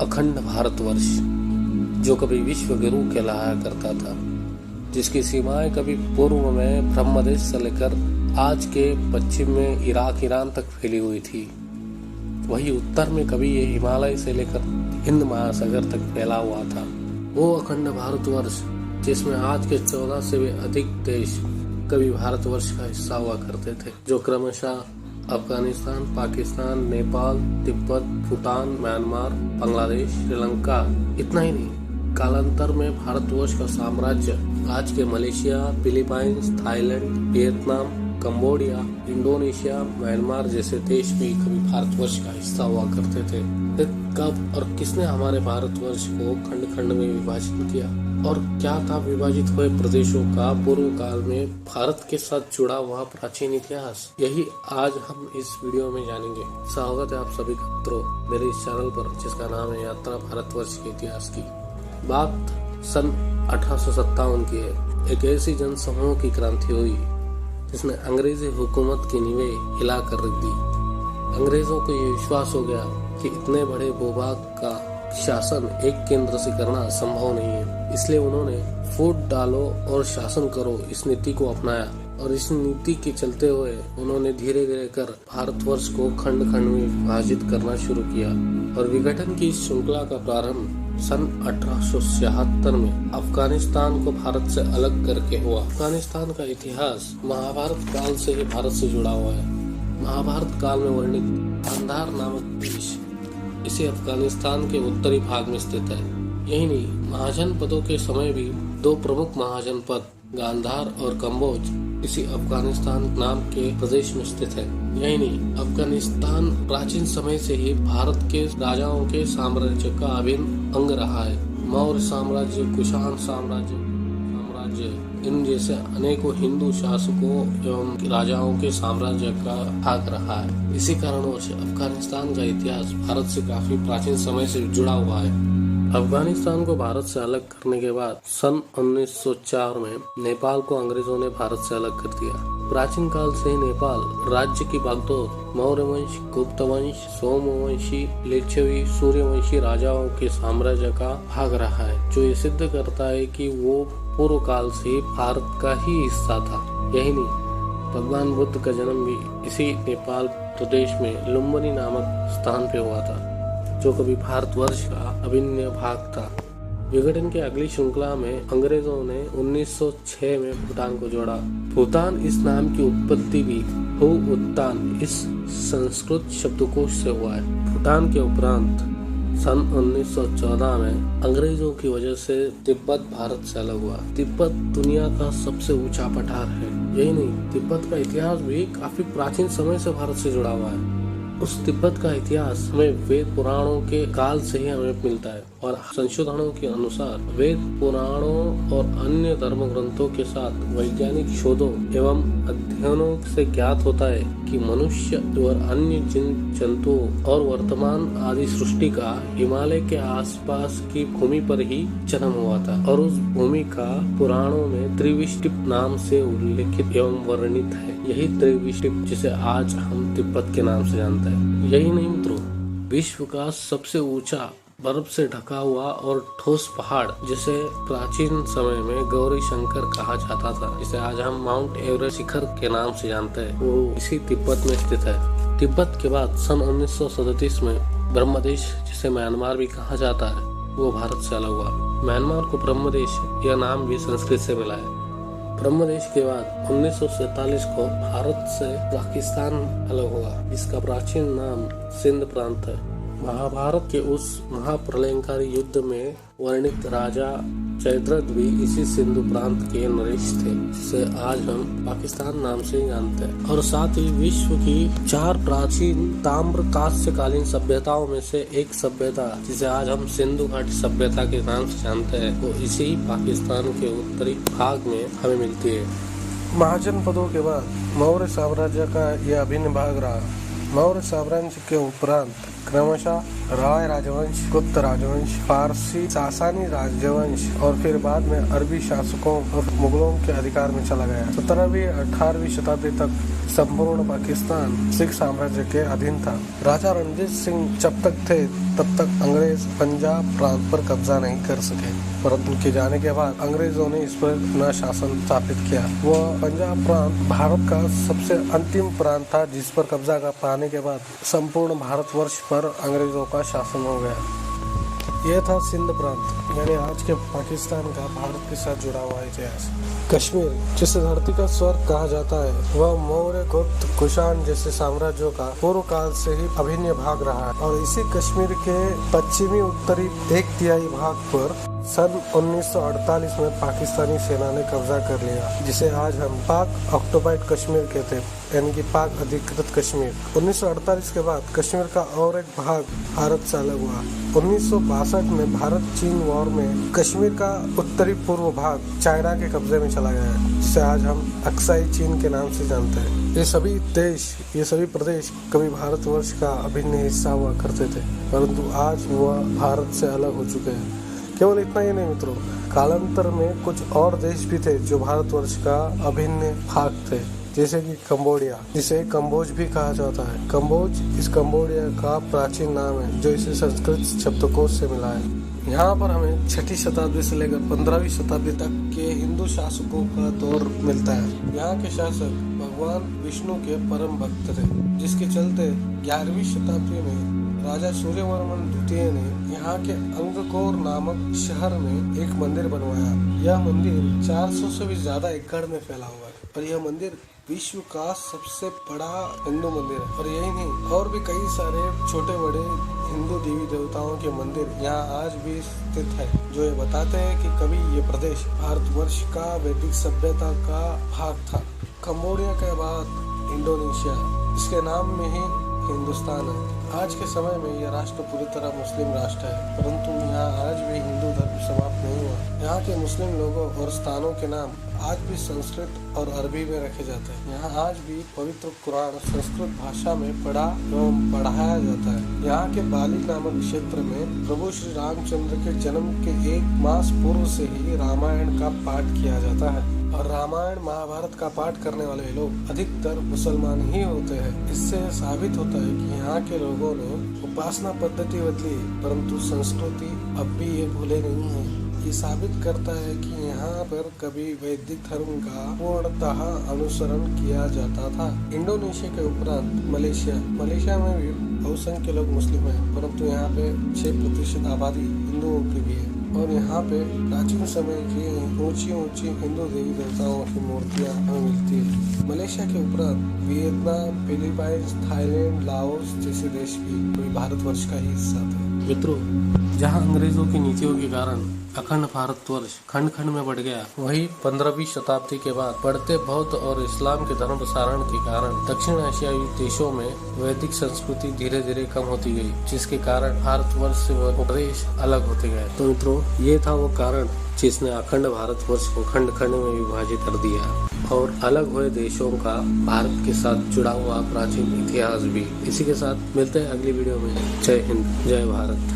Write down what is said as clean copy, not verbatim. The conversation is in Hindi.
अखंड भारतवर्ष जो कभी विश्व गुरु कहलाया करता था, जिसकी सीमाएं कभी पूर्व में ब्रह्मदेश से लेकर आज के पश्चिम में इराक ईरान तक फैली हुई थी, वही उत्तर में कभी ये हिमालय से लेकर हिंद महासागर तक फैला हुआ था। वो अखंड भारतवर्ष जिसमें आज के 14 से भी अधिक देश कभी भारतवर्ष का हिस्सा हुआ करते थे, जो क्रमशः अफगानिस्तान, पाकिस्तान, नेपाल, तिब्बत, भूटान, म्यांमार, बांग्लादेश, श्रीलंका, इतना ही नहीं, कालांतर में भारतवर्ष का साम्राज्य आज के Malaysia, Philippines, Thailand, Vietnam, Cambodia, Indonesia, Myanmar जैसे देश भी कभी भारतवर्ष का हिस्सा हुआ करते थे। कब और किसने हमारे भारतवर्ष को खंड खंड में विभाजित किया और क्या था विभाजित हुए प्रदेशों का पूर्व काल में भारत के साथ जुड़ा हुआ प्राचीन इतिहास, यही आज हम इस वीडियो में जानेंगे। स्वागत है आप सभी का मित्रों मेरे इस चैनल पर, जिसका नाम है यात्रा भारतवर्ष के इतिहास की। बात सन 1857 की है। एक ऐसी जनसमूह की क्रांति हुई जिसने अंग्रेजी हुकूमत की नींवें हिला कर रख दी। अंग्रेजों को ये विश्वास हो गया कि इतने बड़े भूभाग का शासन एक केंद्र से करना संभव नहीं है, इसलिए उन्होंने फूट डालो और शासन करो इस नीति को अपनाया और इस नीति के चलते हुए उन्होंने धीरे धीरे कर भारतवर्ष को खंड खंड में विभाजित करना शुरू किया और विघटन की इस श्रृंखला का प्रारंभ सन 1876 में अफगानिस्तान को भारत से अलग करके हुआ। अफगानिस्तान का इतिहास महाभारत काल से ही भारत से जुड़ा हुआ है। महाभारत काल में वर्णित गांधार नामक देश इसी अफगानिस्तान के उत्तरी भाग में स्थित है। यही नहीं, महाजनपदों के समय भी दो प्रमुख महाजनपद गांधार और कंबोज इसी अफगानिस्तान नाम के प्रदेश में स्थित है। यही नहीं, अफगानिस्तान प्राचीन समय से ही भारत के राजाओं के साम्राज्य का अभिन्न अंग रहा है। मौर्य साम्राज्य, कुषाण साम्राज्य, इन जैसे अनेकों हिंदू शासकों एवं राजाओं के साम्राज्य का भाग रहा है। इसी कारणवश अफगानिस्तान का इतिहास भारत से काफी प्राचीन समय से जुड़ा हुआ है। अफगानिस्तान को भारत से अलग करने के बाद सन 1904 में नेपाल को अंग्रेजों ने भारत से अलग कर दिया। प्राचीन काल से ही नेपाल राज्य की बागडोर मौर्य वंश, गुप्त वंश, सोमवंशी, लिच्छवी, सूर्यवंशी राजाओं के साम्राज्य का भाग रहा है, जो ये सिद्ध करता है कि वो पूर्व काल से भारत का ही हिस्सा था। यही नहीं, भगवान बुद्ध का जन्म भी इसी नेपाल प्रदेश में लुम्बिनी नामक स्थान पे हुआ था, जो कभी भारतवर्ष का अभिन्न भाग था। विघटन के अगली श्रृंखला में अंग्रेजों ने 1906 में भूटान को जोड़ा। भूटान इस नाम की उत्पत्ति भी हु उत्तान इस संस्कृत शब्दकोश से हुआ है। भूटान के उपरांत सन 1914 में अंग्रेजों की वजह से तिब्बत भारत से अलग हुआ। तिब्बत दुनिया का सबसे ऊंचा पठार है। यही नहीं, तिब्बत का इतिहास भी काफी प्राचीन समय से भारत से जुड़ा हुआ है। उस तिब्बत का इतिहास हमें वेद पुराणों के काल से ही हमें मिलता है और संशोधनों के अनुसार वेद पुराणों और अन्य धर्म ग्रंथों के साथ वैज्ञानिक शोधों एवं अध्ययनों से ज्ञात होता है कि मनुष्य और अन्य जिन जंतुओं और वर्तमान आदि सृष्टि का हिमालय के आसपास की भूमि पर ही जन्म हुआ था और उस भूमि का पुराणों में त्रिविष्टिप नाम से उल्लेखित एवं वर्णित है। यही त्रिविष्टिप जिसे आज हम तिब्बत के नाम से जानते हैं। यही नहीं मित्रों, विश्व का सबसे ऊंचा बर्फ से ढका हुआ और ठोस पहाड़ जिसे प्राचीन समय में गौरी शंकर कहा जाता था, जिसे आज हम माउंट एवरेस्ट शिखर के नाम से जानते हैं, वो इसी तिब्बत में स्थित है। तिब्बत के बाद सन 1937 में ब्रह्मदेश, जिसे म्यांमार भी कहा जाता है, वो भारत से अलग हुआ। म्यांमार को ब्रह्मदेश यह नाम भी संस्कृत से मिला है। ब्रह्मदेश के बाद 1947 को भारत से पाकिस्तान अलग हुआ, जिसका प्राचीन नाम सिंध प्रांत है। महाभारत के उस महाप्रलयंकारी युद्ध में वर्णित राजा जयद्रथ भी इसी सिंधु प्रांत के नरेश थे, जिसे आज हम पाकिस्तान नाम से जानते हैं। और साथ ही विश्व की 4 प्राचीन ताम्र कांस्यकालीन सभ्यताओं में से एक सभ्यता, जिसे आज हम सिंधु घाटी सभ्यता के नाम से जानते हैं, वो इसी पाकिस्तान के उत्तरी भाग में हमें मिलती है। महाजनपदों के बाद मौर्य साम्राज्य का यह अभिन्न भाग रहा। मौर्य साम्राज्य के उपरांत क्रमशः राय राजवंश, गुप्त राजवंश, फारसी सासानी राजवंश और फिर बाद में अरबी शासकों और मुगलों के अधिकार में चला गया। 17वीं 18वीं शताब्दी तक संपूर्ण पाकिस्तान सिख साम्राज्य के अधीन था। राजा रणजीत सिंह जब तक थे तब तक अंग्रेज पंजाब प्रांत पर कब्जा नहीं कर सके, परंतु उनके जाने के बाद अंग्रेजों ने इस पर अपना शासन स्थापित किया। वह पंजाब प्रांत भारत का सबसे अंतिम प्रांत था जिस पर कब्जा पाने के बाद संपूर्ण भारतवर्ष पर अंग्रेजों का शासन हो गया। यह था सिंध प्रांत, यानी आज के पाकिस्तान का भारत के साथ जुड़ा हुआ इतिहास। कश्मीर, जिसे धरती का स्वर्ग कहा जाता है, वह मौर्य, गुप्त, कुषाण जैसे साम्राज्यों का पूर्व काल से ही अभिन्न भाग रहा है और इसी कश्मीर के पश्चिमी उत्तरी 1/3 भाग पर सन 1948 में पाकिस्तानी सेना ने कब्जा कर लिया, जिसे आज हम पाक ऑक्युपाइड कश्मीर कहते हैं, यानी कि पाक अधिकृत कश्मीर। 1948 के बाद कश्मीर का और एक भाग भारत से अलग हुआ। 1962 में भारत चीन वॉर में कश्मीर का उत्तरी पूर्व भाग चाइना के कब्जे में चला गया, जिसे आज हम अक्साई चीन के नाम से जानते हैं। ये सभी प्रदेश कभी भारतवर्ष का अभिन्न हिस्सा हुआ करते थे, परंतु आज वह भारत से अलग हो चुके हैं। केवल इतना ही नहीं मित्रों, कालांतर में कुछ और देश भी थे जो भारतवर्ष का अभिन्न भाग थे, जैसे कि कंबोडिया, जिसे कंबोज भी कहा जाता है। कंबोज इस कंबोडिया का प्राचीन नाम है जो इसे संस्कृत शब्दकोश से मिला है। यहाँ पर हमें 6ठी शताब्दी से लेकर 15वीं शताब्दी तक के हिंदू शासकों का दौर मिलता है। यहाँ के शासक भगवान विष्णु के परम भक्त थे, जिसके चलते 11वीं शताब्दी में राजा सूर्यवर्मन द्वितीय ने यहाँ के अंगकोर नामक शहर में एक मंदिर बनवाया। यह मंदिर 400 से भी ज्यादा एकड़ में फैला हुआ है और यह मंदिर विश्व का सबसे बड़ा हिंदू मंदिर है। और यही नहीं, और भी कई सारे छोटे बड़े हिंदू देवी देवताओं के मंदिर यहाँ आज भी स्थित है, जो ये बताते हैं कि कभी ये प्रदेश भारतवर्ष का वैदिक सभ्यता का भाग था। कंबोडिया के बाद इंडोनेशिया, इसके नाम में ही हिंदुस्तान है। आज के समय में यह राष्ट्र पूरी तरह मुस्लिम राष्ट्र है, परंतु यहाँ आज भी हिंदू धर्म समाप्त नहीं हुआ। यहाँ के मुस्लिम लोगों और स्थानों के नाम आज भी संस्कृत और अरबी में रखे जाते हैं। यहाँ आज भी पवित्र कुरान संस्कृत भाषा में पढ़ा एवं पढ़ाया जाता है। यहाँ के बाली नामक क्षेत्र में प्रभु श्री रामचंद्र के जन्म के 1 मास पूर्व से ही रामायण का पाठ किया जाता है और रामायण महाभारत का पाठ करने वाले लोग अधिकतर मुसलमान ही होते हैं। इससे साबित होता है कि यहाँ के लोगों ने उपासना पद्धति बदली, परंतु संस्कृति अब भी ये भूले नहीं है। ये साबित करता है कि यहाँ पर कभी वैदिक धर्म का पूर्णतः अनुसरण किया जाता था। इंडोनेशिया के उपरांत मलेशिया में भी बहुसंख्य लोग मुस्लिम हैं, परंतु यहाँ पे 6% आबादी हिंदुओं की भी है और यहाँ पे प्राचीन समय की ऊंची हिंदू देवी देवताओं की मूर्तियाँ हमें मिलती है। मलेशिया के उपरांत वियतनाम, फिलीपाइंस, थाईलैंड, लाओस जैसे देश भी भारतवर्ष का ही हिस्सा थे। मित्रों, जहाँ अंग्रेजों की नीतियों के कारण अखंड भारतवर्ष खंड खंड में बढ़ गया, वही 15वीं शताब्दी के बाद बढ़ते बौद्ध और इस्लाम के धर्म प्रसारण के कारण दक्षिण एशियाई देशों में वैदिक संस्कृति धीरे धीरे कम होती गई, जिसके कारण भारतवर्ष से वह प्रदेश अलग होते गए। तो मित्रों, ये था वो कारण जिसने अखंड भारतवर्ष को खंड खंड में विभाजित कर दिया और अलग हुए देशों का भारत के साथ जुड़ा हुआ प्राचीन इतिहास भी। इसी के साथ मिलते हैं अगली वीडियो में। जय हिंद, जय भारत।